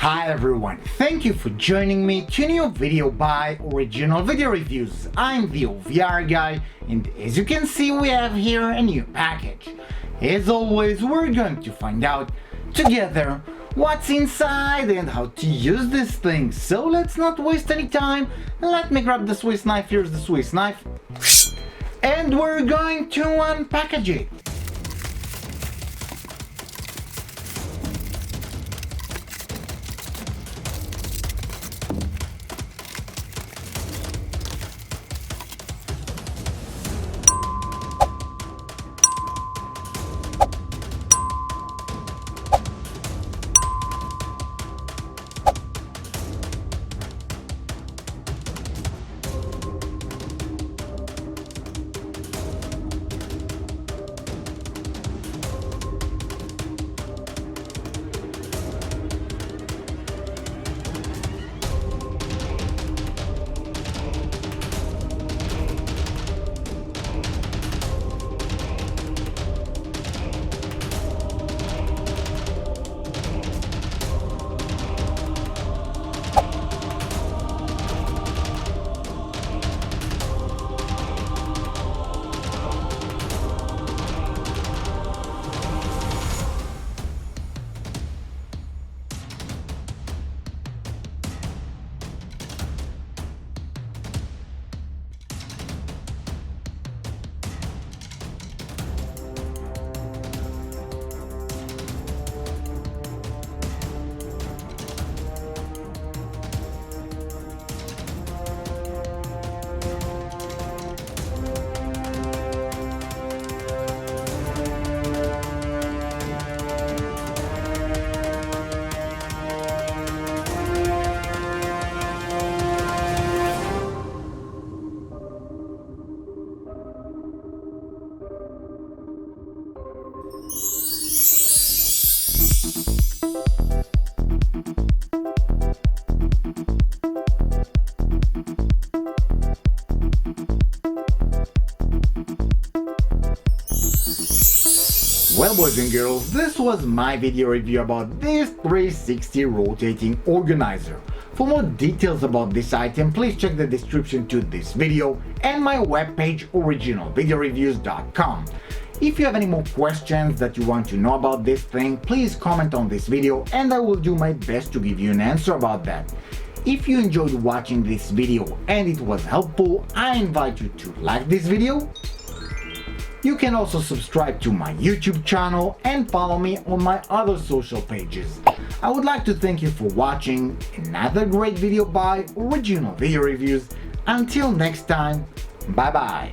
Hi everyone, thank you for joining me to a new video by Original Video Reviews. I'm the OVR guy, and as you can see we have here a new package. As always, we're going to find out together what's inside and how to use this thing. So let's not waste any time. Let me grab the Swiss knife. Here's the Swiss knife. And we're going to unpackage it. Well boys and girls, this was my video review about this 360 rotating organizer. For more details about this item, please check the description to this video and my webpage originalvideoreviews.com. If you have any more questions that you want to know about this thing, please comment on this video and I will do my best to give you an answer about that. If you enjoyed watching this video and it was helpful, I invite you to like this video. You can also subscribe to my YouTube channel and follow me on my other social pages. I would like to thank you for watching another great video by Original Video Reviews. Until next time, bye bye.